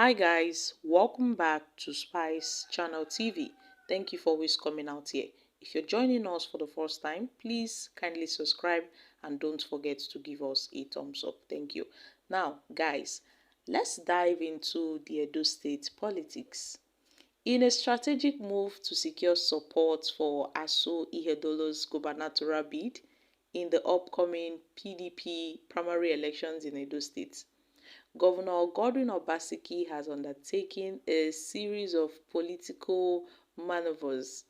Hi guys, welcome back to Spice Channel TV. Thank you for always coming out here. If you're joining us for the first time, please kindly subscribe and don't forget to give us a thumbs up. Thank you. Now, guys, let's dive into the Edo State politics. In a strategic move to secure support for Aso Ihedolo's gubernatorial bid in the upcoming PDP primary elections in Edo State, Governor Godwin Obaseki has undertaken a series of political maneuvers.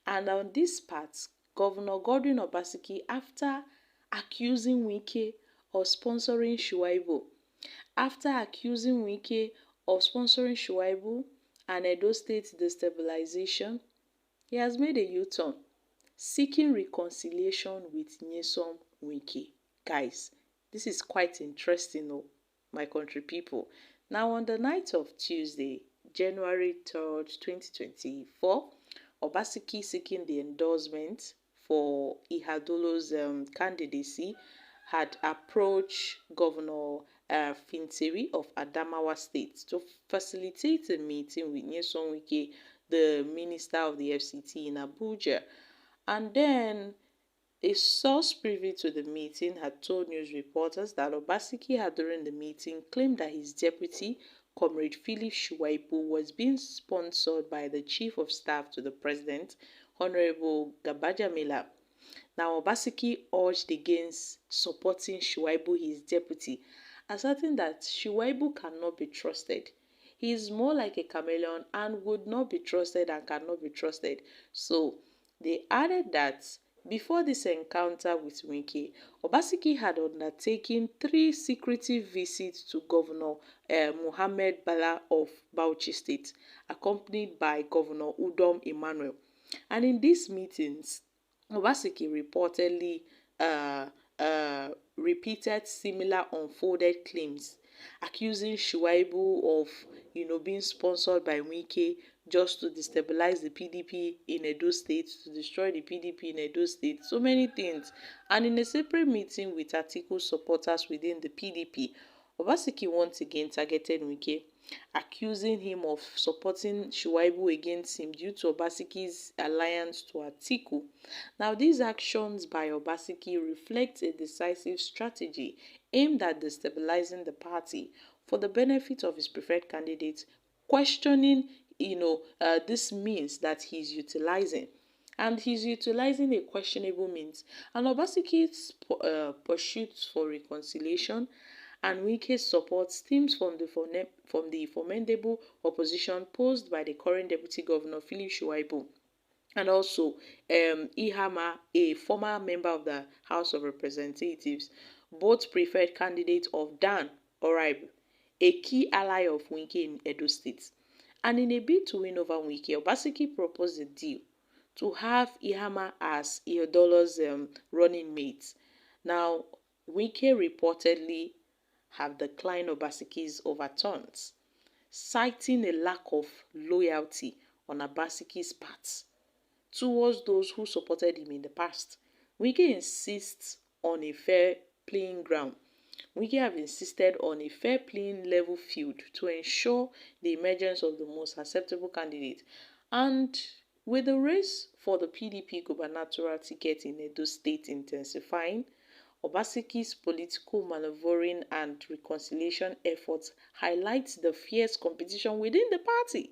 And on this part, Governor Godwin Obaseki, after accusing Wike of sponsoring Shuaibu and Edo State destabilization, he has made a U-turn, seeking reconciliation with Nyesom Wike. Guys, this is quite interesting, oh, my country people. Now, on the night of Tuesday, January 3rd, 2024, Obaseki, seeking the endorsement for Ihadolo's candidacy, had approached Governor Fintiri of Adamawa State to facilitate a meeting with Nyesom Wike, the Minister of the FCT in Abuja. And then a source privy to the meeting had told news reporters that Obaseki had during the meeting claimed that his deputy, Comrade Philip Shuaibu, was being sponsored by the Chief of Staff to the President, Honorable Gabajamila. Now, Obaseki urged against supporting Shuaibu, his deputy, asserting that Shuaibu cannot be trusted. He is more like a chameleon and would not be trusted and cannot be trusted. So, they added that before this encounter with Wike, Obaseki had undertaken 3 secretive visits to Governor Muhammad Bala of Bauchi State, accompanied by Governor Udom Emmanuel. And in these meetings, Obaseki reportedly uh, repeated similar unfounded claims, accusing Shuaibu of, being sponsored by Wike just to destabilize the PDP in Edo State, to destroy the PDP in Edo State, so many things. And in a separate meeting with Atiku supporters within the PDP, Obaseki once again targeted Wike, accusing him of supporting Shuaibu against him due to Obaseki's alliance to Atiku. Now, these actions by Obaseki reflect a decisive strategy aimed at destabilizing the party for the benefit of his preferred candidate, questioning, this means that he's utilizing. And he's utilizing a questionable means. And Obaseki's pursuit for reconciliation and Wike's support stems from the formidable opposition posed by the current Deputy Governor Philip Shuaibu and also Ihama, a former member of the House of Representatives, both preferred candidates of Dan Oraib, a key ally of Wike in Edo State. And in a bid to win over Wike, Obaseki proposed a deal to have Ihama as Ihodolo's running mate. Now, Wike reportedly have declined Obaseki's overturns, citing a lack of loyalty on Obaseki's part towards those who supported him in the past. Wike insists on a fair playing ground. Wike have insisted on a fair playing level field to ensure the emergence of the most acceptable candidate. And with the race for the PDP gubernatorial ticket in Edo State intensifying, Obaseki's political maneuvering and reconciliation efforts highlight the fierce competition within the party.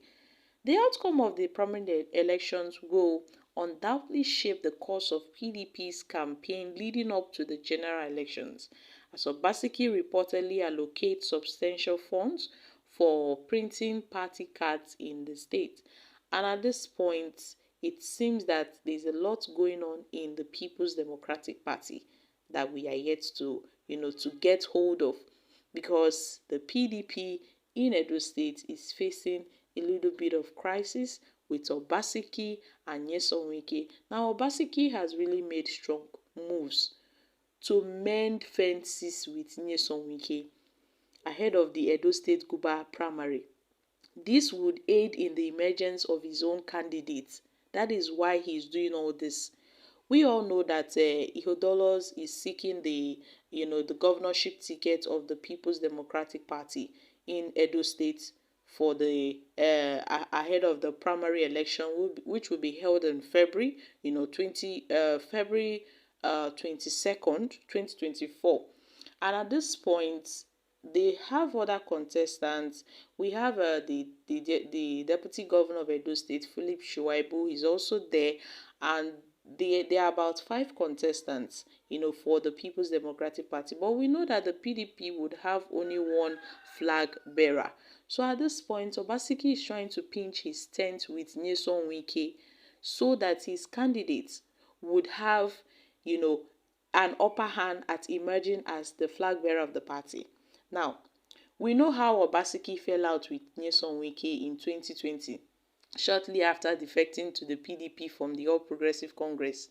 The outcome of the primary elections will undoubtedly shape the course of PDP's campaign leading up to the general elections, as Obaseki reportedly allocates substantial funds for printing party cards in the state. And at this point, it seems that there's a lot going on in the People's Democratic Party that we are yet to, to get hold of, because the PDP in Edo State is facing a little bit of crisis with Obaseki and Nyesom Wike. Now, Obaseki has really made strong moves to mend fences with Nyesom Wike ahead of the Edo State Guba primary. This would aid in the emergence of his own candidates. That is why he is doing all this. We all know that Ihodolos is seeking the governorship ticket of the People's Democratic Party. in Edo State for the ahead of the primary election, which will be held in February, 22nd, 2024. And at this point, they have other contestants. We have the deputy governor of Edo State, Philip Shuaibu, is also there, and there are about five contestants, for the People's Democratic Party. But we know that the PDP would have only one flag bearer. So at this point, Obaseki is trying to pinch his tent with Nyesom Wike so that his candidate would have, an upper hand at emerging as the flag bearer of the party. Now, we know how Obaseki fell out with Nyesom Wike in 2020, shortly after defecting to the PDP from the All Progressive Congress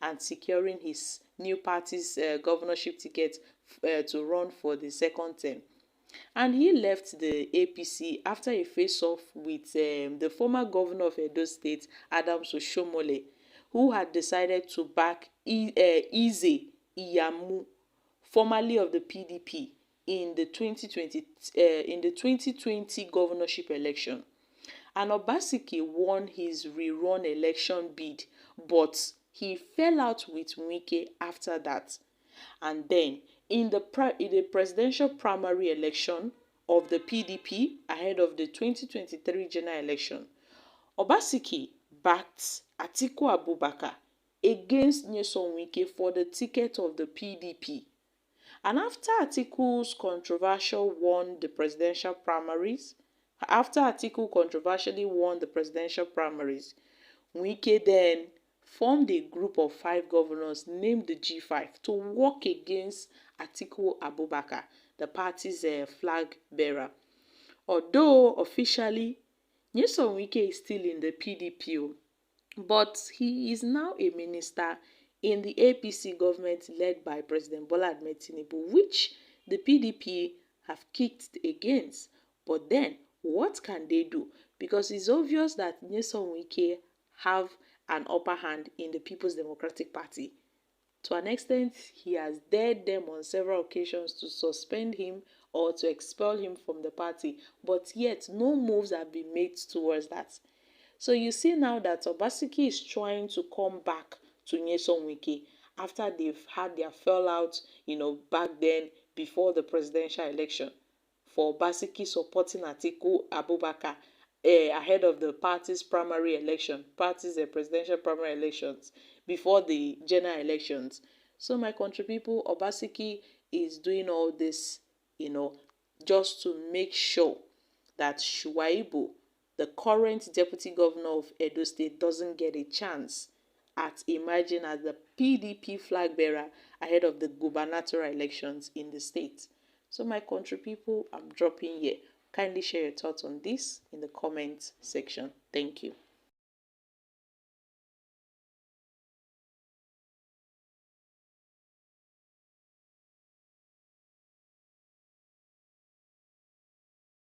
and securing his new party's governorship ticket to run for the second term. And he left the APC after a face-off with the former governor of Edo State, Adams Oshomole, who had decided to back Eze Iyamu, formerly of the PDP, in the 2020 governorship election. And Obaseki won his rerun election bid, but he fell out with Wike after that. And then in the presidential primary election of the PDP ahead of the 2023 general election, Obaseki backed Atiku Abubakar against Nyesom Wike for the ticket of the PDP. And after Atiku controversially won the presidential primaries, Wike then formed a group of 5 governors named the G5 to work against Atiku Abubakar, the party's flag bearer. Although officially, Nyesom Wike is still in the PDP, but he is now a minister in the APC government led by President Bola Ahmed Tinubu, which the PDP have kicked against. But then, what can they do? Because it's obvious that Nyesom Wike have an upper hand in the People's Democratic Party. To an extent, he has dared them on several occasions to suspend him or to expel him from the party, but yet no moves have been made towards that. So you see now that Obaseki is trying to come back to Nyesom Wike after they've had their fallout, back then before the presidential election, for Obaseki supporting Atiku Abubakar ahead of the party's presidential primary elections before the general elections. So my country people, Obaseki is doing all this, just to make sure that Shuaibu, the current deputy governor of Edo State, doesn't get a chance at emerging as the PDP flag bearer ahead of the gubernatorial elections in the state. So my country people, I'm dropping here. Kindly share your thoughts on this in the comment section. Thank you.